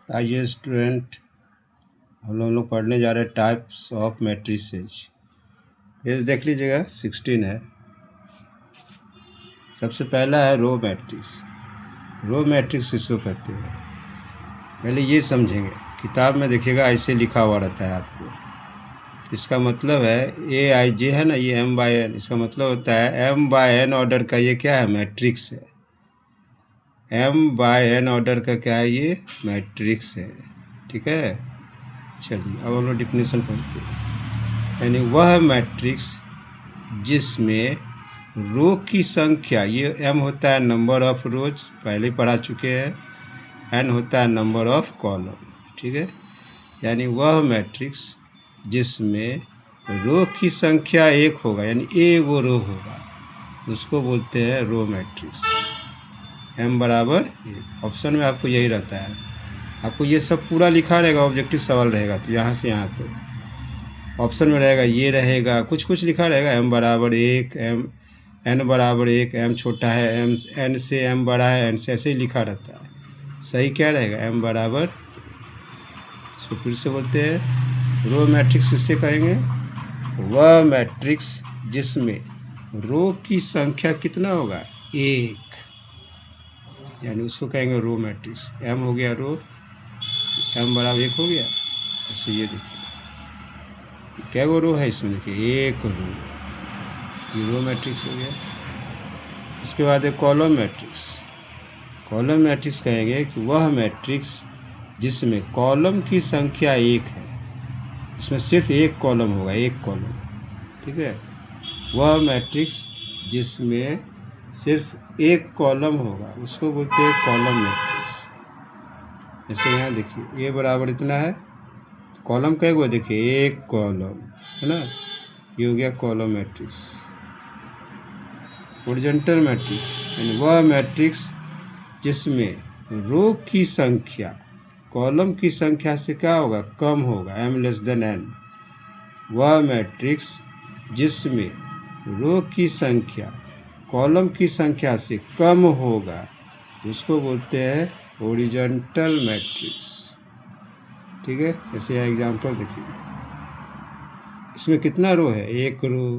आइए स्टूडेंट, हम लोग पढ़ने जा रहे हैं टाइप्स ऑफ मैट्रिसेज। ये देख लीजिएगा 16 है। सबसे पहला है रो मैट्रिक्स। रो मैट्रिक्स किसको कहते हैं पहले ये समझेंगे। किताब में देखिएगा ऐसे लिखा हुआ रहता है आपको। इसका मतलब है ए आई जे है ना, ये एम बाय एन, इसका मतलब होता है एम बाय एन ऑर्डर का ये क्या है, मैट्रिक्स है। एम बाय एन ऑर्डर का क्या है, ये मैट्रिक्स है। ठीक है, चलिए अब हम लोग डिफिनेशन पढ़ते हैं। यानी वह मैट्रिक्स जिसमें रो की संख्या, ये एम होता है नंबर ऑफ रोज, पहले पढ़ा चुके हैं। एन होता है नंबर ऑफ कॉलम। ठीक है, यानी वह मैट्रिक्स जिसमें रो की संख्या एक होगा, यानी एक वो रो होगा, उसको बोलते हैं रो मैट्रिक्स। एम बराबर एक। ऑप्शन में आपको यही रहता है, आपको ये सब पूरा लिखा रहेगा, ऑब्जेक्टिव सवाल रहेगा तो यहाँ से यहाँ तक ऑप्शन में रहेगा, ये रहेगा, कुछ कुछ लिखा रहेगा। एम बराबर एक, एम एन बराबर एक, एम छोटा है एम, एन से एम बड़ा है एन से, ऐसे ही लिखा रहता है। सही क्या रहेगा, एम बराबर। इसको फिर से बोलते हैं रो मैट्रिक्स। किससे कहेंगे, वह मैट्रिक्स जिसमें रो की संख्या कितना होगा, एक, यानी उसको कहेंगे रो मैट्रिक्स। एम हो गया रो, एम बराबर एक हो गया। ऐसे ये देखिए क्या वो रो है इसमें, देखिए एक रो, ये रो मैट्रिक्स हो गया। उसके बाद है कॉलम मैट्रिक्स। कॉलम मैट्रिक्स कहेंगे कि वह मैट्रिक्स जिसमें कॉलम की संख्या एक है, इसमें सिर्फ एक कॉलम होगा, एक कॉलम। ठीक है, वह मैट्रिक्स जिसमें सिर्फ एक कॉलम होगा उसको बोलते हैं कॉलम मैट्रिक्स। जैसे यहाँ देखिए ए बराबर इतना है, कॉलम क्या हुआ, देखिए एक कॉलम है ना, ये हो गया कॉलम मैट्रिक्स। हॉरिजॉन्टल मैट्रिक्स यानी वह मैट्रिक्स जिसमें रो की संख्या कॉलम की संख्या से क्या होगा, कम होगा, एम लेस देन एन। वह मैट्रिक्स जिसमें रो की संख्या कॉलम की संख्या से कम होगा उसको बोलते हैं हॉरिजॉन्टल मैट्रिक्स। ठीक है, जैसे यहाँ एग्जाम्पल देखिए, इसमें कितना रो है, एक रो,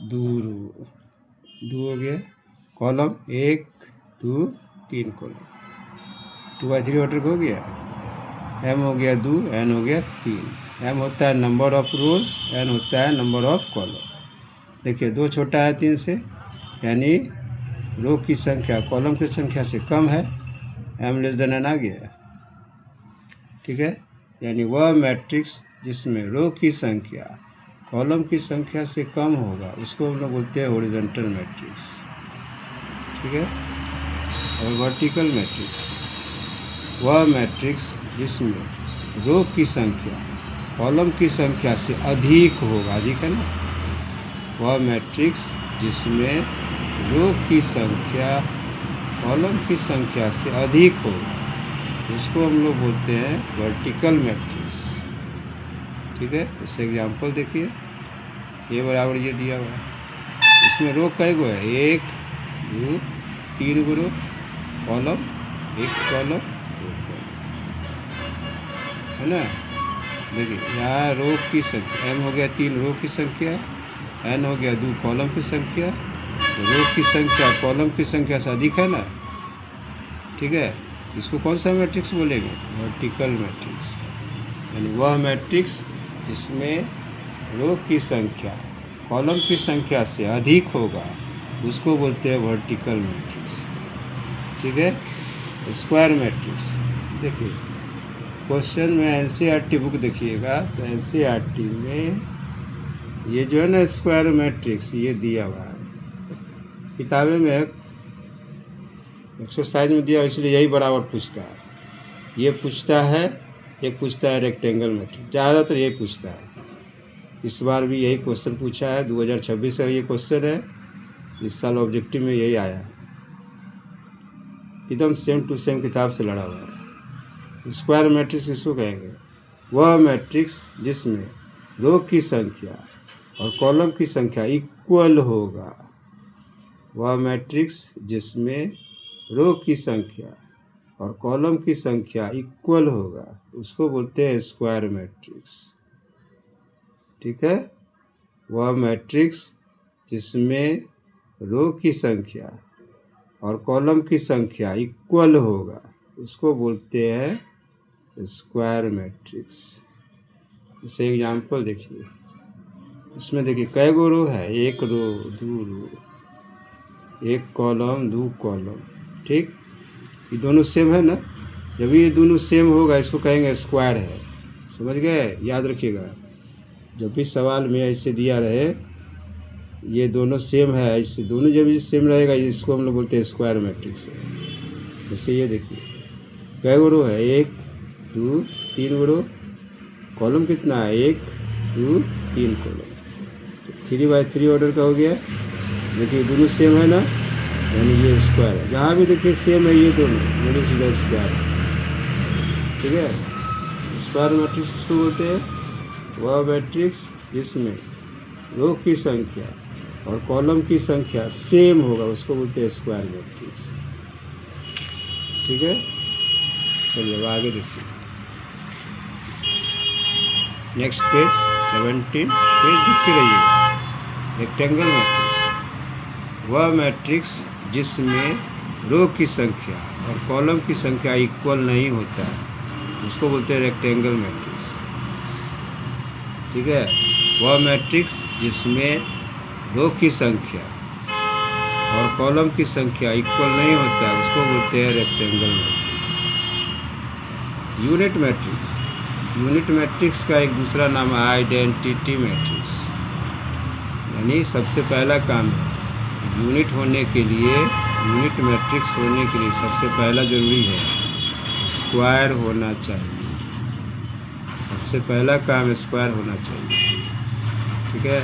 दो रो, दो हो गया कॉलम, एक दो तीन कॉलम, 2/3 ऑर्डर हो गया। एम हो गया दो, एन हो गया तीन। एम होता है नंबर ऑफ रोज, एन होता है नंबर ऑफ कॉलम। देखिए दो छोटा है तीन से, यानी रो की संख्या कॉलम की संख्या से कम है, एम लेस देन एन आ गया। ठीक है, यानी वह मैट्रिक्स जिसमें रो की संख्या कॉलम की संख्या से कम होगा उसको हम लोग बोलते हैं हॉरिजॉन्टल मैट्रिक्स। ठीक है, और वर्टिकल मैट्रिक्स, वह मैट्रिक्स जिसमें रो की संख्या कॉलम की संख्या से अधिक होगा, अधिक है ना, वह मैट्रिक्स जिसमें रो की संख्या कॉलम की संख्या से अधिक होगा उसको हम लोग बोलते हैं वर्टिकल मैट्रिक्स। ठीक है, जैसे एग्जाम्पल देखिए, ये बराबर ये दिया हुआ है, इसमें रो कई गो है, एक दो तीन गो रो, कॉलम एक कॉलम दो कॉलम, है ना। देखिए यहाँ रो की संख्या एम हो गया तीन रो की संख्या, एन हो गया दो कॉलम की संख्या, रो की संख्या कॉलम की संख्या से अधिक है ना। ठीक है, इसको कौन सा मैट्रिक्स बोलेंगे, वर्टिकल मैट्रिक्स। यानी वह मैट्रिक्स जिसमें रो की संख्या कॉलम की संख्या से अधिक होगा उसको बोलते हैं वर्टिकल मैट्रिक्स। ठीक है, स्क्वायर मैट्रिक्स। देखिए क्वेश्चन में एनसीईआरटी बुक देखिएगा तो एनसीईआरटी में ये जो है ना स्क्वायर मैट्रिक्स ये दिया हुआ है, किताबें में एक्सरसाइज में दिया, इसलिए यही बराबर पूछता है। ये पूछता है, एक पूछता है रेक्टेंगल मैट्रिक्स, ज़्यादातर यही पूछता है। इस बार भी यही क्वेश्चन पूछा है, 2026 का ये क्वेश्चन है, इस साल ऑब्जेक्टिव में यही आया है, एकदम सेम टू सेम किताब से लड़ा हुआ है। स्क्वायर मैट्रिक्स किसको कहेंगे, वह मैट्रिक्स जिसमें रो की संख्या और कॉलम की संख्या इक्वल होगा। वह मैट्रिक्स जिसमें रो की संख्या और कॉलम की संख्या इक्वल होगा उसको बोलते हैं स्क्वायर मैट्रिक्स। ठीक है, वह मैट्रिक्स जिसमें रो की संख्या और कॉलम की संख्या इक्वल होगा उसको बोलते हैं स्क्वायर मैट्रिक्स। जैसे एग्जाम्पल देखिए, इसमें देखिए कै गो रो है, एक रो, दो रो, एक कॉलम, दो कॉलम। ठीक, ये दोनों सेम है ना, जब ये दोनों सेम होगा इसको कहेंगे स्क्वायर है। समझ गए, याद रखिएगा, जब भी सवाल में ऐसे दिया रहे ये दोनों सेम है, ऐसे दोनों जब ये सेम रहेगा इसको हम लोग बोलते हैं स्क्वायर मैट्रिक्स है। जैसे ये देखिए कै गो रो है, एक, दो, तीन गो रो, कॉलम कितना है, एक, दो, तीन कॉलम, तो 3x3 ऑर्डर का हो गया। देखिए दोनों सेम है ना, यानी ये स्क्वायर है। जहाँ भी देखिए सेम है ये दोनों, यानी सीधा स्क्वायर है। ठीक है, स्क्वायर मैट्रिक्स किसको बोलते हैं, वह मैट्रिक्स जिसमें रो की संख्या और कॉलम की संख्या सेम होगा उसको बोलते हैं स्क्वायर मैट्रिक्स। ठीक है, चलिए अब आगे देखिए, नेक्स्ट पेज 17, पेज देखते रहिएगा। रेक्टेंगल मैट्रिक्स, वह मैट्रिक्स जिसमें रो की संख्या और कॉलम की संख्या इक्वल नहीं होता है उसको बोलते हैं रेक्टेंगल मैट्रिक्स। ठीक है, वह मैट्रिक्स जिसमें रो की संख्या और कॉलम की संख्या इक्वल नहीं होता है उसको बोलते हैं rectangle matrix. Unit matrix, unit matrix का एक दूसरा नाम है आइडेंटिटी मैट्रिक्स। यानी सबसे पहला काम यूनिट होने के लिए, यूनिट मैट्रिक्स होने के लिए सबसे पहला ज़रूरी है स्क्वायर होना चाहिए। सबसे पहला काम स्क्वायर होना चाहिए। ठीक है,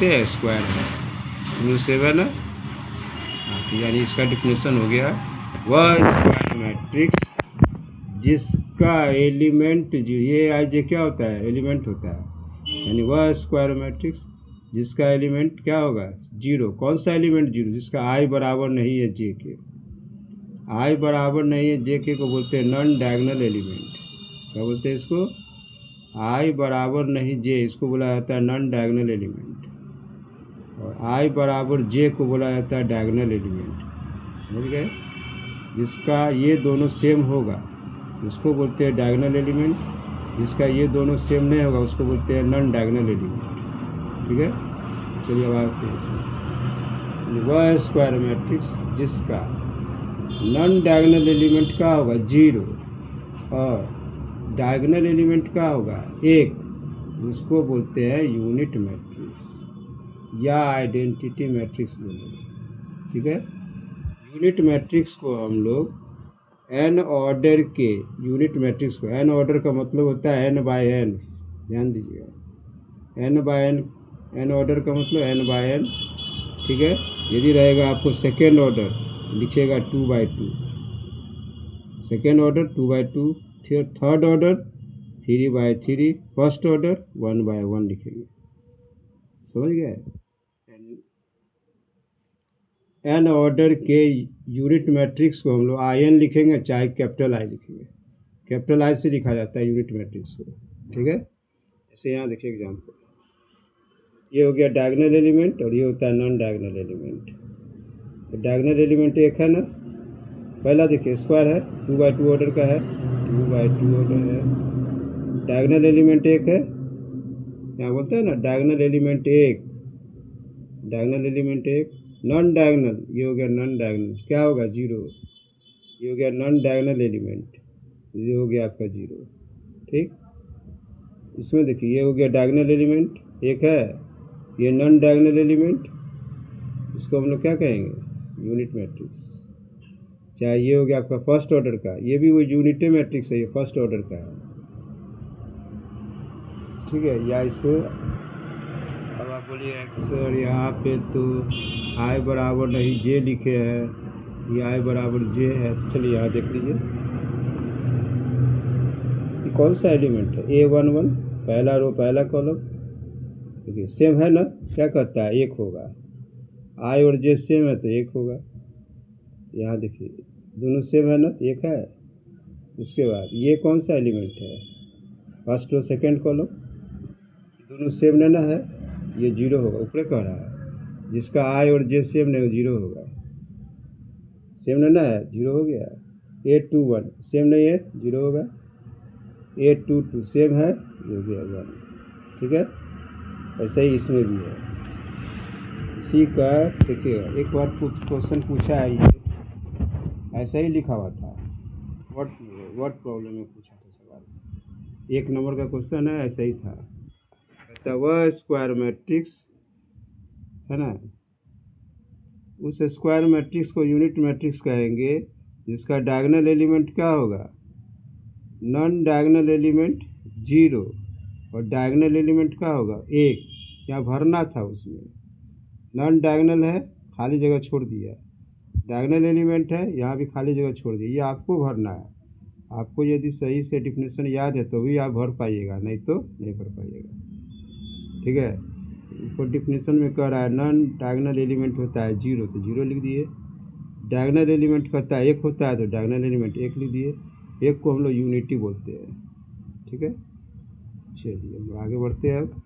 तो स्क्वायर है 7 है, तो यानी इसका डिफिनेशन हो गया, वह स्क्वायर मैट्रिक्स जिसका एलिमेंट, ये आई जे क्या होता है, एलिमेंट होता है, यानी वह स्क्वायर मैट्रिक्स जिसका एलिमेंट क्या होगा, जीरो। कौन सा एलिमेंट जीरो, जिसका आई बराबर नहीं है जे के। आई बराबर नहीं है जे के को बोलते हैं नॉन डायगोनल एलिमेंट। क्या बोलते हैं इसको, आई बराबर नहीं जे, इसको बोला जाता है नॉन डायगोनल एलिमेंट। और आई बराबर जे को बोला जाता है डायगोनल एलिमेंट। समझ गए, जिसका ये दोनों सेम होगा उसको बोलते हैं डायगोनल एलिमेंट, जिसका ये दोनों सेम नहीं होगा उसको बोलते हैं नॉन डायगोनल एलिमेंट। ठीक है, चलिए अब आते हैं इसमें। वह स्क्वायर मैट्रिक्स जिसका नॉन डायगोनल एलिमेंट का होगा जीरो और डायगोनल एलिमेंट का होगा एक, उसको बोलते हैं यूनिट मैट्रिक्स या आइडेंटिटी मैट्रिक्स बोलेंगे। ठीक है, यूनिट मैट्रिक्स को हम लोग एन ऑर्डर के, यूनिट मैट्रिक्स को, एन ऑर्डर का मतलब होता है एन बाय एन, ध्यान दीजिएगा, n by n, n order का मतलब एन बाय एन। ठीक है, यदि रहेगा आपको सेकेंड ऑर्डर लिखिएगा 2/2, second order 2/2, third order 3/3, first order 1/1 लिखेंगे। समझ गए, एन ऑर्डर के यूनिट मैट्रिक्स को हम लोग आई एन लिखेंगे चाहे कैपिटल आई लिखेंगे, कैपिटल आई से लिखा जाता है यूनिट मैट्रिक्स को। ठीक है, जैसे यहाँ देखिए एग्जाम्पल, ये हो गया डायगोनल एलिमेंट और ये होता है नॉन डायगोनल एलिमेंट। तो डायगोनल एलिमेंट एक है ना, पहला देखिए स्क्वायर है, 2/2 ऑर्डर का है, 2/2 ऑर्डर है। डायगोनल एलिमेंट एक है, यहाँ बोलते हैं ना डायगोनल एलिमेंट एक, डायगोनल एलिमेंट एक। नॉन डायगोनल, ये हो गया नॉन डायगोनल, क्या होगा जीरो, ये हो गया नॉन डायगोनल एलिमेंट, ये हो गया आपका जीरो। ठीक, इसमें देखिए ये हो गया डायगोनल एलिमेंट एक है, ये नॉन डायगोनल एलिमेंट, इसको हम लोग क्या कहेंगे, यूनिट मैट्रिक्स। चाहे ये हो गया आपका फर्स्ट ऑर्डर का, ये भी वो यूनिट मैट्रिक्स है, ये फर्स्ट ऑर्डर का है। ठीक है, या इसको अब आप बोलिए सर यहाँ पे तो आई बराबर नहीं जे लिखे हैं, ये आई बराबर जे है, तो चलिए यहाँ देख लीजिए कि कौन सा एलिमेंट है, A11, पहला रो पहला कॉलम, देखिए सेम है ना, क्या कहता है एक होगा, आई और जे सेम है तो एक होगा। यहाँ देखिए दोनों सेम है ना, तो एक है। उसके बाद ये कौन सा एलिमेंट है, फर्स्ट और सेकंड कॉलम, दोनों सेम लेना है, ये जीरो होगा, ऊपर कह रहा है जिसका आई और जे सेम नहीं, वो जीरो होगा। सेम लेना है, जीरो हो गया। 8 2 1 सेम नहीं है, जीरो होगा। 8 2 2 सेम है, ये हो गया 1। ठीक है, ऐसा ही इसमें भी है। इसी का देखिएगा, एक बार क्वेश्चन पूछा है ये, ऐसा ही लिखा हुआ था, व्हाट प्रॉब्लम में पूछा था सवाल, 1 नंबर का क्वेश्चन है, ऐसा ही था। कहता वह स्क्वायर मैट्रिक्स है ना, उस स्क्वायर मैट्रिक्स को यूनिट मैट्रिक्स कहेंगे जिसका डायगोनल एलिमेंट क्या होगा, नॉन डायगोनल एलिमेंट 0 और डायगोनल एलिमेंट क्या होगा 1। यहाँ भरना था, उसमें नॉन डायगोनल है, खाली जगह छोड़ दिया, डायगोनल एलिमेंट है, यहाँ भी खाली जगह छोड़ दिया, ये आपको भरना है। आपको यदि सही से डिफिनेशन याद है तो भी आप भर पाइएगा, नहीं तो नहीं भर पाइएगा। ठीक है, ऊपर डिफिनेशन में कह रहा है नॉन डायगोनल एलिमेंट होता है 0, तो 0 लिख दिए। डायगोनल एलिमेंट कहता है 1 होता है, तो डायगोनल एलिमेंट 1 लिख दिए। 1 को हम लोग यूनिटी बोलते हैं। ठीक है, चलिए आगे बढ़ते हैं अब।